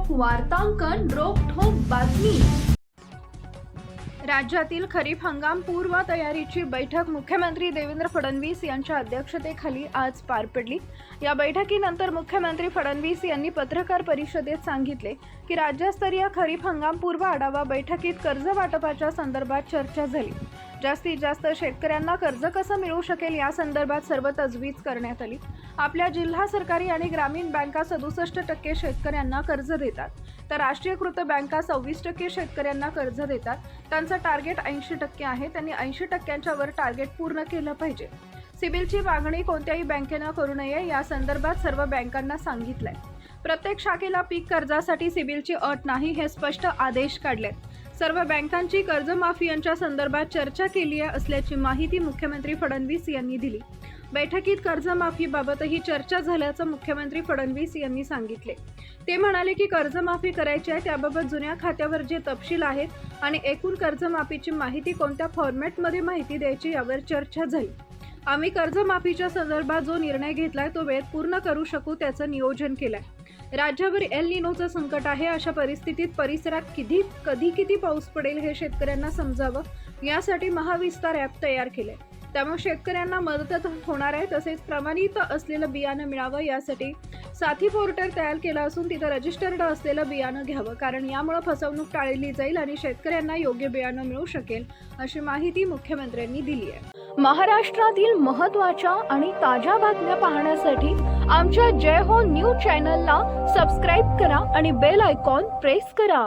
वार्तांकन रोखठोक बातमी। राज्यातील खरीप हंगाम पूर्व तयारीची बैठक मुख्यमंत्री देवेंद्र फडणवीस यांच्या अध्यक्षतेखाली आज पार पडली। या बैठकीनंतर मुख्यमंत्री फडणवीस यांनी पत्रकार परिषदेत सांगितले की राज्यस्तरीय खरीप हंगाम पूर्व आढावा बैठकीत कर्ज वाटपाच्या संदर्भात चर्चा झाली। जास्तीत जास्त शेतकऱ्यांना कर्ज कसं मिळू शकेल या संदर्भात सर्व तजवीज करण्यात आली। आपल्या जिल्हा सरकारी आणि ग्रामीण बँका 67% शेतकऱ्यांना कर्ज देतात, तर राष्ट्रीयकृत बँका 26% शेतकऱ्यांना कर्ज देतात। त्यांचं टार्गेट 80% आहे। त्यांनी 80%च्या वर टार्गेट पूर्ण केलं पाहिजे। सिबिलची मागणी कोणत्याही बँकेनं करू नये या संदर्भात सर्व बँकांना सांगितलंय। प्रत्येक शाखेला पीक कर्जासाठी सिबिलची अट नाही हे स्पष्ट आदेश काढलेत। सर्व बँकांची कर्जमाफी यांच्या संदर्भात चर्चा केली असल्याची माहिती मुख्यमंत्री फडणवीस यांनी दिली। बैठकीत कर्जमाफीबाबतही चर्चा झाल्याचं मुख्यमंत्री फडणवीस यांनी सांगितले। ते म्हणाले की कर्जमाफी करायची आहे त्याबाबत जुन्या खात्यावर जे तपशील आहेत आणि एकूण कर्जमाफीची माहिती कोणत्या फॉर्मॅटमध्ये माहिती द्यायची यावर चर्चा झाली। आम्ही कर्जमाफीच्या संदर्भात जो निर्णय घेतलाय तो वेळेत पूर्ण करू शकू त्याचं नियोजन केलंय। राज्यावर एल निनोचं संकट आहे। अशा परिस्थितीत परिसरात कधी किती पाऊस पडेल हे शेतकऱ्यांना समजावं यासाठी महाविस्तार ॲप तयार केलंय। त्यामुळे शेतकऱ्यांना मदत होणार आहे। तसेच प्रमाणित असलेलं बियाणं मिळावं यासाठी साथी पोर्टल तयार केला असून तिथं रजिस्टर्ड असलेलं बियाणं घ्यावं, कारण यामुळे फसवणूक टाळली जाईल आणि शेतकऱ्यांना योग्य बियाणं मिळू शकेल अशी माहिती मुख्यमंत्र्यांनी दिली आहे। महाराष्ट्रातील महत्त्वाच्या आणि ताज्या बातम्या पाहण्यासाठी आमच्या जय हो न्यूज चॅनलला सबस्क्राईब करा आणि बेल आयकॉन प्रेस करा।